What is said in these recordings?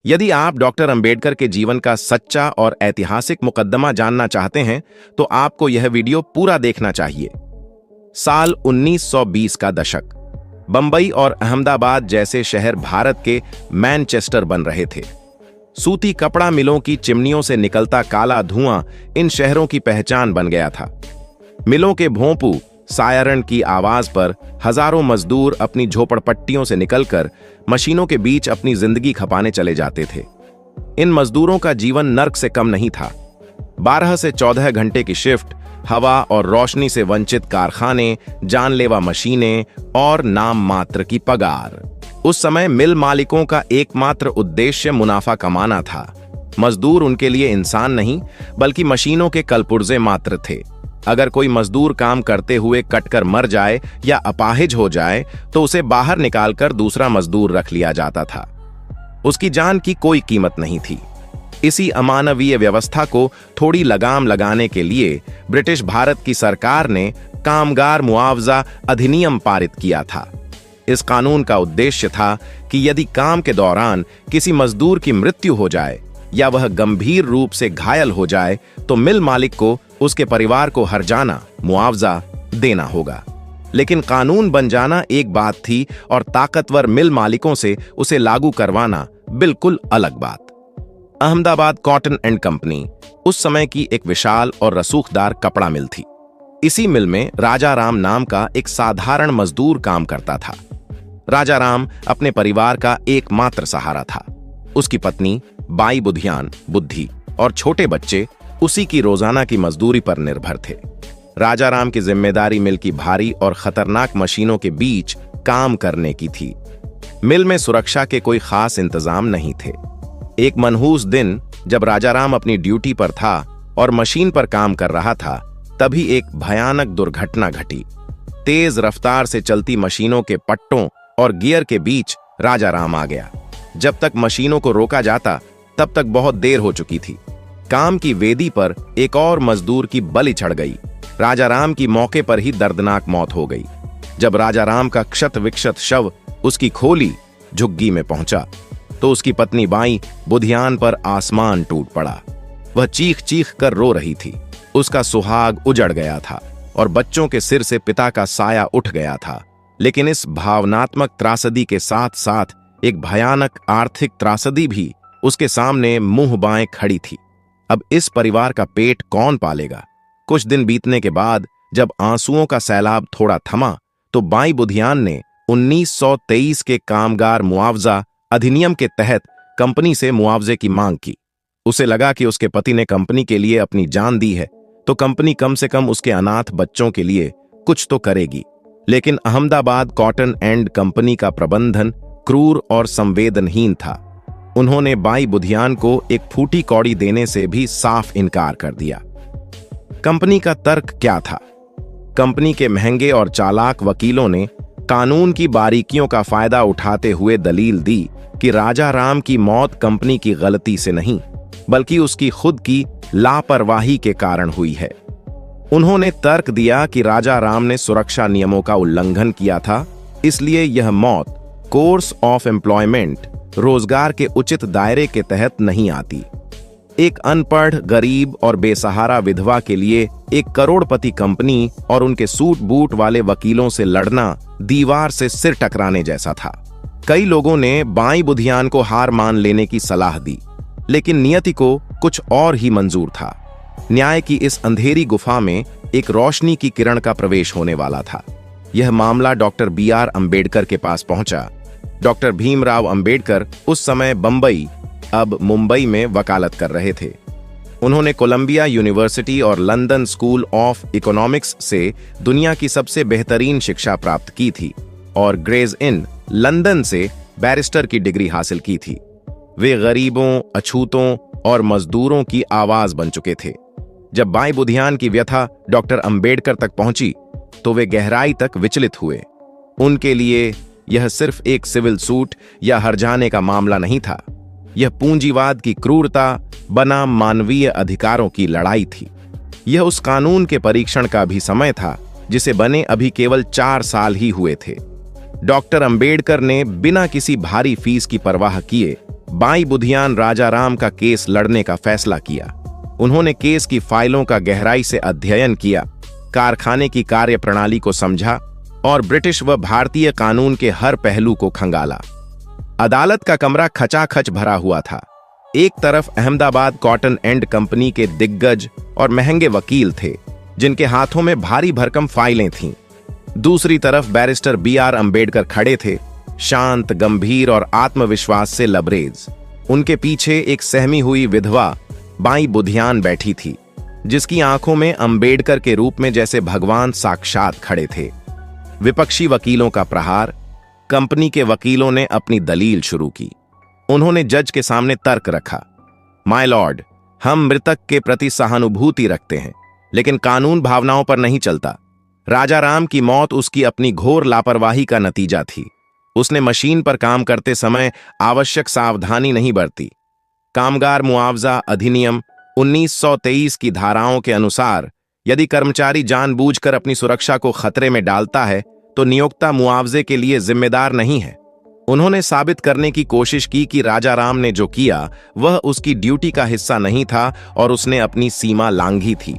यदि आप डॉक्टर अंबेडकर के जीवन का सच्चा और ऐतिहासिक मुकद्दमा जानना चाहते हैं तो आपको यह वीडियो पूरा देखना चाहिए। साल 1920 का दशक। बंबई और अहमदाबाद जैसे शहर भारत के मैनचेस्टर बन रहे थे। सूती कपड़ा मिलों की चिमनियों से निकलता काला धुआं इन शहरों की पहचान बन गया था। मिलों के भोंपू सायरन की आवाज पर हजारों मजदूर अपनी झोपड़पट्टियों से निकलकर मशीनों के बीच अपनी जिंदगी खपाने चले जाते थे। इन मजदूरों का जीवन नर्क से कम नहीं था। 12 से 14 घंटे की शिफ्ट, हवा और रोशनी से वंचित कारखाने, जानलेवा मशीनें और नाम मात्र की पगार। उस समय मिल मालिकों का एकमात्र उद्देश्य मुनाफा कमाना था। मजदूर उनके लिए इंसान नहीं बल्कि मशीनों के कलपुर्जे मात्र थे। अगर कोई मजदूर काम करते हुए कटकर मर जाए या अपाहिज हो जाए तो उसे बाहर निकालकर दूसरा मजदूर रख लिया जाता था। उसकी जान की कोई कीमत नहीं थी। इसी अमानवीय व्यवस्था को थोड़ी लगाम लगाने के लिए ब्रिटिश भारत की सरकार ने कामगार मुआवजा अधिनियम पारित किया था। इस कानून का उद्देश्य था कि यदि काम के दौरान किसी मजदूर की मृत्यु हो जाए या वह गंभीर रूप से घायल हो जाए तो मिल मालिक को उसके परिवार को हर्जाना मुआवजा देना होगा। लेकिन कानून बन जाना एक बात थी और ताकतवर मिल मालिकों से उसे लागू करवाना बिल्कुल अलग बात। अहमदाबाद कॉटन एंड कंपनी उस समय की एक विशाल और रसूखदार कपड़ा मिल थी। इसी मिल में राजा राम नाम का एक साधारण मजदूर काम करता था। राजा राम अपने परिवार का एकमात्र सहारा था। उसकी पत्नी बाई बुधियान बुद्धि और छोटे बच्चे उसी की रोजाना की मजदूरी पर निर्भर थे। राजा राम की जिम्मेदारी मिल की भारी और खतरनाक मशीनों के बीच काम करने की थी। मिल में सुरक्षा के कोई खास इंतजाम नहीं थे। एक मनहूस दिन जब राजा राम अपनी ड्यूटी पर था और मशीन पर काम कर रहा था, तभी एक भयानक दुर्घटना घटी। तेज रफ्तार से चलती मशीनों के पट्टों और गियर के बीच राजा राम आ गया। जब तक मशीनों को रोका जाता तब तक बहुत देर हो चुकी थी। काम की वेदी पर एक और मजदूर की बलि चढ़ गई। राजा राम की मौके पर ही दर्दनाक मौत हो गई। जब राजा राम का क्षत विक्षत शव उसकी खोली झुग्गी में पहुंचा तो उसकी पत्नी बाई बुधियान पर आसमान टूट पड़ा। वह चीख चीख कर रो रही थी। उसका सुहाग उजड़ गया था और बच्चों के सिर से पिता का साया उठ गया था। लेकिन इस भावनात्मक त्रासदी के साथ साथ एक भयानक आर्थिक त्रासदी भी उसके सामने मुंह बाएं खड़ी थी। अब इस परिवार का पेट कौन पालेगा? कुछ दिन बीतने के बाद जब आंसुओं का सैलाब थोड़ा थमा तो बाई बुधियान ने 1923 के कामगार मुआवजा अधिनियम के तहत कंपनी से मुआवजे की मांग की। उसे लगा कि उसके पति ने कंपनी के लिए अपनी जान दी है तो कंपनी कम से कम उसके अनाथ बच्चों के लिए कुछ तो करेगी। लेकिन अहमदाबाद कॉटन एंड कंपनी का प्रबंधन क्रूर और संवेदनहीन था। उन्होंने बाई बुधियान को एक फूटी कौड़ी देने से भी साफ इनकार कर दिया। कंपनी का तर्क क्या था? कंपनी के महंगे और चालाक वकीलों ने कानून की बारीकियों का फायदा उठाते हुए दलील दी कि राजा राम की मौत कंपनी की गलती से नहीं बल्कि उसकी खुद की लापरवाही के कारण हुई है। उन्होंने तर्क दिया कि राजा राम ने सुरक्षा नियमों का उल्लंघन किया था, इसलिए यह मौत कोर्स ऑफ एम्प्लॉयमेंट रोजगार के उचित दायरे के तहत नहीं आती। एक अनपढ़, गरीब और बेसहारा विधवा के लिए एक करोड़पति कंपनी और उनके सूट बूट वाले वकीलों से लड़ना दीवार से सिर टकराने जैसा था। कई लोगों ने बाई बुधियान को हार मान लेने की सलाह दी, लेकिन नियति को कुछ और ही मंजूर था। न्याय की इस अंधेरी गुफा में एक रोशनी की किरण का प्रवेश होने वाला था। यह मामला डॉक्टर BR अंबेडकर के पास पहुंचा। डॉक्टर भीमराव अंबेडकर उस समय बंबई, अब मुंबई में वकालत कर रहे थे। उन्होंने कोलंबिया यूनिवर्सिटी और लंदन स्कूल ऑफ इकोनॉमिक्स से दुनिया की सबसे बेहतरीन शिक्षा प्राप्त की थी और ग्रेज इन लंदन से बैरिस्टर की डिग्री हासिल की थी। वे गरीबों, अछूतों और मजदूरों की आवाज बन चुके थे। जब बाई बुधियान की व्यथा डॉक्टर अंबेडकर तक पहुंची तो वे गहराई तक विचलित हुए। उनके लिए यह सिर्फ एक सिविल सूट या हर्जाने का मामला नहीं था। यह पूंजीवाद की क्रूरता बनाम मानवीय अधिकारों की लड़ाई थी। यह उस कानून के परीक्षण का भी समय था जिसे बने अभी केवल 4 साल ही हुए थे। डॉक्टर अंबेडकर ने बिना किसी भारी फीस की परवाह किए बाई बुधियान राजाराम का केस लड़ने का फैसला किया। उन्होंने केस की फाइलों का गहराई से अध्ययन किया, कारखाने की कार्यप्रणाली को समझा और ब्रिटिश व भारतीय कानून के हर पहलू को खंगाला। अदालत का कमरा खचाखच भरा हुआ था। एक तरफ अहमदाबाद कॉटन एंड कंपनी के दिग्गज और महंगे वकील थे, जिनके हाथों में भारी भरकम फाइलें थीं। दूसरी तरफ बैरिस्टर B.R. अंबेडकर खड़े थे, शांत, गंभीर और आत्मविश्वास से लबरेज। उनके पीछे एक सहमी हुई विधवा बाई बुधियान बैठी थी, जिसकी आंखों में अंबेडकर के रूप में जैसे भगवान साक्षात खड़े थे। विपक्षी वकीलों का प्रहार। कंपनी के वकीलों ने अपनी दलील शुरू की। उन्होंने जज के सामने तर्क रखा। माय लॉर्ड, हम मृतक के प्रति सहानुभूति रखते हैं, लेकिन कानून भावनाओं पर नहीं चलता। राजाराम की मौत उसकी अपनी घोर लापरवाही का नतीजा थी। उसने मशीन पर काम करते समय आवश्यक सावधानी नहीं बरती। कामगार मुआवजा अधिनियम 1923 की धाराओं के अनुसार यदि कर्मचारी जानबूझकर अपनी सुरक्षा को खतरे में डालता है तो नियोक्ता मुआवजे के लिए जिम्मेदार नहीं है। उन्होंने साबित करने की कोशिश की कि राजाराम ने जो किया वह उसकी ड्यूटी का हिस्सा नहीं था और उसने अपनी सीमा लांघी थी।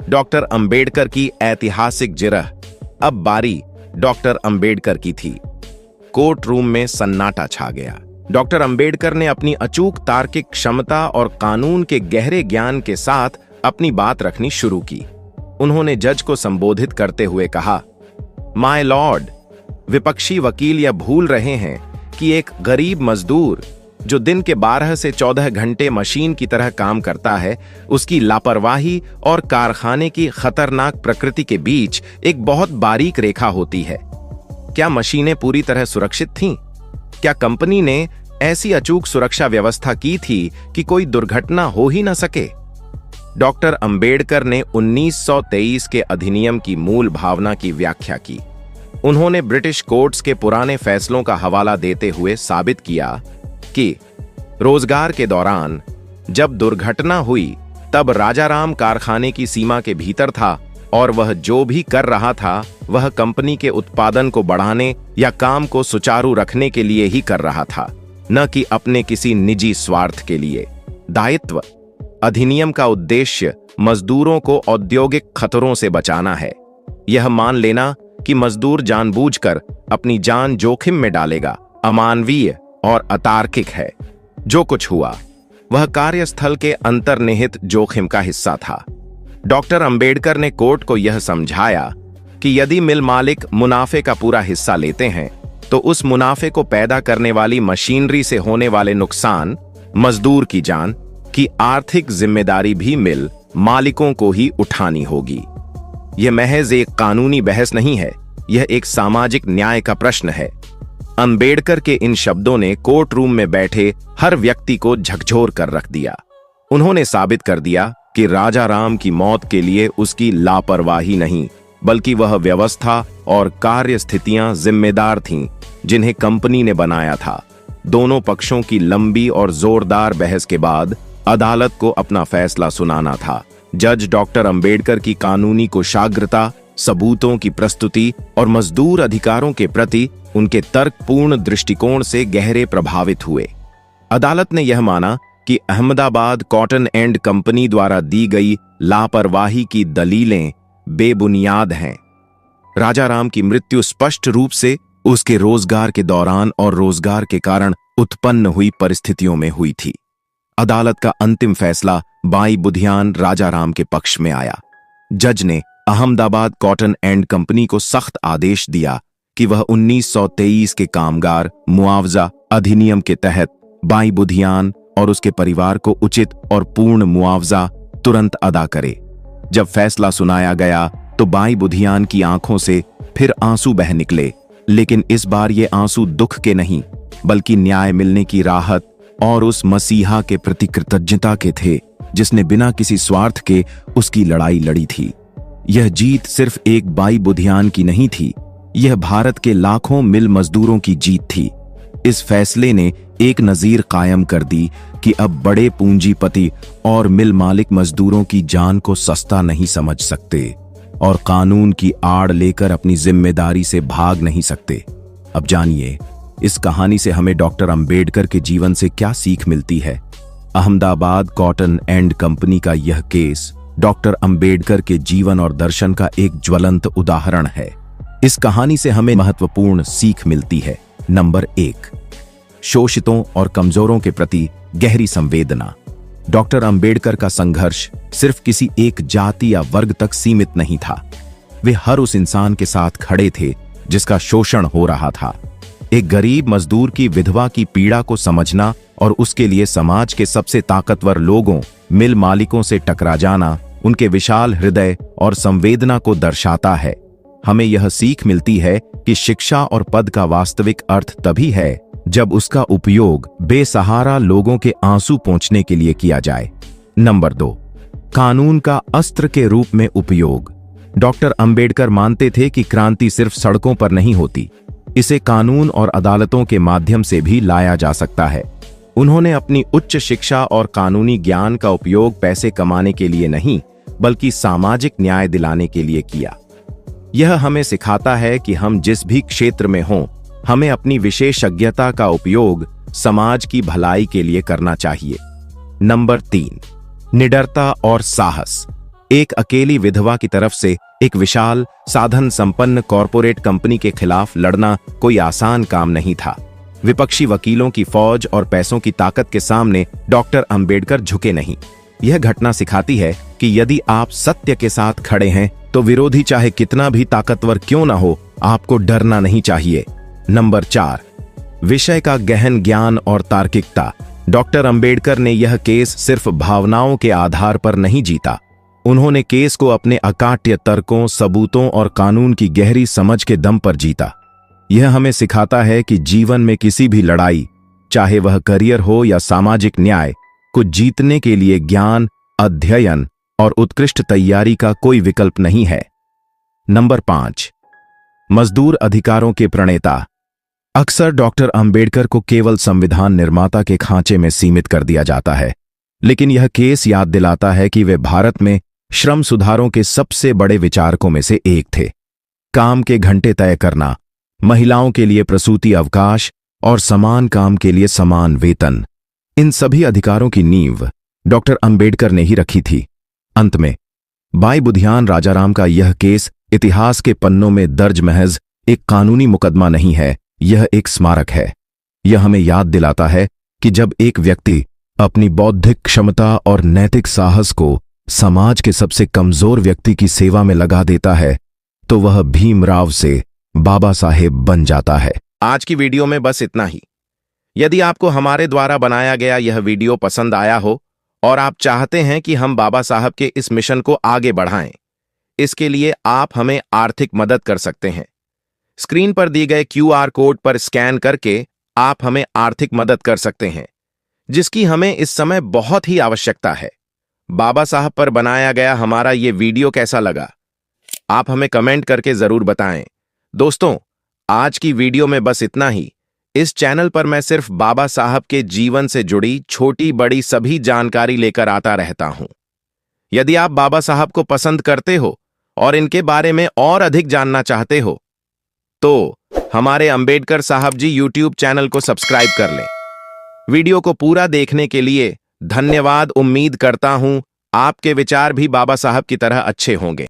डॉक्टर अंबेडकर की ऐतिहासिक जिरह। अब बारी डॉक्टर अंबेडकर की थी। कोर्ट रूम में सन्नाटा छा गया। डॉक्टर अंबेडकर ने अपनी अचूक तार्किक क्षमता और कानून के गहरे ज्ञान के साथ अपनी बात रखनी शुरू की। उन्होंने जज को संबोधित करते हुए कहा, माय लॉर्ड, विपक्षी वकील यह भूल रहे हैं कि एक गरीब मजदूर जो दिन के 12 से 14 घंटे मशीन की तरह काम करता है, उसकी लापरवाही और कारखाने की खतरनाक प्रकृति के बीच एक बहुत बारीक रेखा होती है। क्या मशीनें पूरी तरह सुरक्षित थीं? क्या कंपनी ने ऐसी अचूक सुरक्षा व्यवस्था की थी कि कोई दुर्घटना हो ही न सके? डॉक्टर अंबेडकर ने 1923 के अधिनियम की मूल भावना की व्याख्या की। उन्होंने ब्रिटिश कोर्ट्स के पुराने फैसलों का हवाला देते हुए साबित किया कि रोजगार के दौरान जब दुर्घटना हुई तब राजाराम कारखाने की सीमा के भीतर था और वह जो भी कर रहा था वह कंपनी के उत्पादन को बढ़ाने या काम को सुचारू रखने के लिए ही कर रहा था, न कि अपने किसी निजी स्वार्थ के लिए। दायित्व। अधिनियम का उद्देश्य मजदूरों को औद्योगिक खतरों से बचाना है। यह मान लेना कि मजदूर जानबूझकर अपनी जान जोखिम में डालेगा अमानवीय और अतार्किक है। जो कुछ हुआ वह कार्यस्थल के अंतर्निहित जोखिम का हिस्सा था। डॉक्टर अंबेडकर ने कोर्ट को यह समझाया कि यदि मिल मालिक मुनाफे का पूरा हिस्सा लेते हैं तो उस मुनाफे को पैदा करने वाली मशीनरी से होने वाले नुकसान, मजदूर की जान की आर्थिक जिम्मेदारी भी मिल मालिकों को ही उठानी होगी। यह महज एक कानूनी बहस नहीं है, यह एक सामाजिक न्याय का प्रश्न है। अंबेडकर के इन शब्दों ने कोर्ट रूम में बैठे हर व्यक्ति को झकझोर कर रख दिया। उन्होंने साबित कर दिया कि राजाराम की मौत के लिए उसकी लापरवाही नहीं, बल्कि वह व्यवस्था और कार्य स्थितियां जिम्मेदार थीं जिन्हें कंपनी ने बनाया था। दोनों पक्षों की लंबी और जोरदार बहस के बाद अदालत को अपना फैसला सुनाना था। जज डॉक्टर अंबेडकर की कानूनी कुशाग्रता, सबूतों की प्रस्तुति और मजदूर अधिकारों के प्रति उनके तर्कपूर्ण दृष्टिकोण से गहरे प्रभावित हुए। अदालत ने यह माना कि अहमदाबाद कॉटन एंड कंपनी द्वारा दी गई लापरवाही की दलीलें बेबुनियाद हैं। राजाराम की मृत्यु स्पष्ट रूप से उसके रोजगार के दौरान और रोजगार के कारण उत्पन्न हुई परिस्थितियों में हुई थी। अदालत का अंतिम फैसला बाई बुधियान राजाराम के पक्ष में आया। जज ने अहमदाबाद कॉटन एंड कंपनी को सख्त आदेश दिया कि वह 1923 के कामगार मुआवजा अधिनियम के तहत बाई बुधियान और उसके परिवार को उचित और पूर्ण मुआवजा तुरंत अदा करे। जब फैसला सुनाया गया तो बाई बुधियान की आंखों से फिर आंसू बह निकले, लेकिन इस बार ये आंसू दुख के नहीं बल्कि न्याय मिलने की राहत और उस मसीहा के प्रति कृतज्ञता के थे जिसने बिना किसी स्वार्थ के उसकी लड़ाई लड़ी थी। यह जीत सिर्फ एक बाई बुधियान की नहीं थी, यह भारत के लाखों मिल मजदूरों की जीत थी। इस फैसले ने एक नजीर कायम कर दी कि अब बड़े पूंजीपति और मिल मालिक मजदूरों की जान को सस्ता नहीं समझ सकते और कानून की आड़ लेकर अपनी जिम्मेदारी से भाग नहीं सकते। अब जानिए इस कहानी से हमें डॉक्टर अंबेडकर के जीवन से क्या सीख मिलती है? अहमदाबाद कॉटन एंड कंपनी का यह केस डॉक्टर अंबेडकर के जीवन और दर्शन का एक ज्वलंत उदाहरण है। इस कहानी से हमें महत्वपूर्ण सीख मिलती है। नंबर 1, शोषितों और कमजोरों के प्रति गहरी संवेदना। डॉक्टर अंबेडकर का संघर्ष सिर्फ किसी एक जाति या वर्ग तक सीमित नहीं था। वे हर उस इंसान के साथ खड़े थे जिसका शोषण हो रहा था। एक गरीब मजदूर की विधवा की पीड़ा को समझना और उसके लिए समाज के सबसे ताकतवर लोगों, मिल मालिकों से टकरा जाना उनके विशाल हृदय और संवेदना को दर्शाता है। हमें यह सीख मिलती है कि शिक्षा और पद का वास्तविक अर्थ तभी है जब उसका उपयोग बेसहारा लोगों के आंसू पोंछने के लिए किया जाए। नंबर 2, कानून का अस्त्र के रूप में उपयोग। डॉक्टर अंबेडकर मानते थे कि क्रांति सिर्फ सड़कों पर नहीं होती, इसे कानून और अदालतों के माध्यम से भी लाया जा सकता है। उन्होंने अपनी उच्च शिक्षा और कानूनी ज्ञान का उपयोग पैसे कमाने के लिए नहीं, बल्कि सामाजिक न्याय दिलाने के लिए किया। यह हमें सिखाता है कि हम जिस भी क्षेत्र में हों, हमें अपनी विशेषज्ञता का उपयोग समाज की भलाई के लिए करना चाहिए। नंबर 3, निडरता और साहस। एक अकेली विधवा की तरफ से एक विशाल साधन संपन्न कॉरपोरेट कंपनी के खिलाफ लड़ना कोई आसान काम नहीं था। विपक्षी वकीलों की फौज और पैसों की ताकत के सामने डॉक्टर अंबेडकर झुके नहीं। यह घटना सिखाती है कि यदि आप सत्य के साथ खड़े हैं तो विरोधी चाहे कितना भी ताकतवर क्यों ना हो, आपको डरना नहीं चाहिए। नंबर 4, विषय का गहन ज्ञान और तार्किकता। डॉक्टर अंबेडकर ने यह केस सिर्फ भावनाओं के आधार पर नहीं जीता। उन्होंने केस को अपने अकाट्य तर्कों, सबूतों और कानून की गहरी समझ के दम पर जीता। यह हमें सिखाता है कि जीवन में किसी भी लड़ाई, चाहे वह करियर हो या सामाजिक न्याय, को जीतने के लिए ज्ञान, अध्ययन और उत्कृष्ट तैयारी का कोई विकल्प नहीं है। नंबर 5, मजदूर अधिकारों के प्रणेता। अक्सर डॉक्टर अंबेडकर को केवल संविधान निर्माता के खांचे में सीमित कर दिया जाता है, लेकिन यह केस याद दिलाता है कि वे भारत में श्रम सुधारों के सबसे बड़े विचारकों में से एक थे। काम के घंटे तय करना, महिलाओं के लिए प्रसूति अवकाश और समान काम के लिए समान वेतन, इन सभी अधिकारों की नींव डॉक्टर अंबेडकर ने ही रखी थी। अंत में बाई बुधियान राजाराम का यह केस इतिहास के पन्नों में दर्ज महज एक कानूनी मुकदमा नहीं है, यह एक स्मारक है। यह हमें याद दिलाता है कि जब एक व्यक्ति अपनी बौद्धिक क्षमता और नैतिक साहस को समाज के सबसे कमजोर व्यक्ति की सेवा में लगा देता है, तो वह भीमराव से बाबा साहेब बन जाता है। आज की वीडियो में बस इतना ही। यदि आपको हमारे द्वारा बनाया गया यह वीडियो पसंद आया हो और आप चाहते हैं कि हम बाबा साहब के इस मिशन को आगे बढ़ाएं, इसके लिए आप हमें आर्थिक मदद कर सकते हैं। स्क्रीन पर दिए गए QR कोड पर स्कैन करके आप हमें आर्थिक मदद कर सकते हैं, जिसकी हमें इस समय बहुत ही आवश्यकता है। बाबा साहब पर बनाया गया हमारा ये वीडियो कैसा लगा, आप हमें कमेंट करके जरूर बताएं। दोस्तों, आज की वीडियो में बस इतना ही। इस चैनल पर मैं सिर्फ बाबा साहब के जीवन से जुड़ी छोटी बड़ी सभी जानकारी लेकर आता रहता हूं। यदि आप बाबा साहब को पसंद करते हो और इनके बारे में और अधिक जानना चाहते हो, तो हमारे अंबेडकर साहब जी YouTube चैनल को सब्सक्राइब कर लें। वीडियो को पूरा देखने के लिए धन्यवाद। उम्मीद करता हूं आपके विचार भी बाबा साहब की तरह अच्छे होंगे।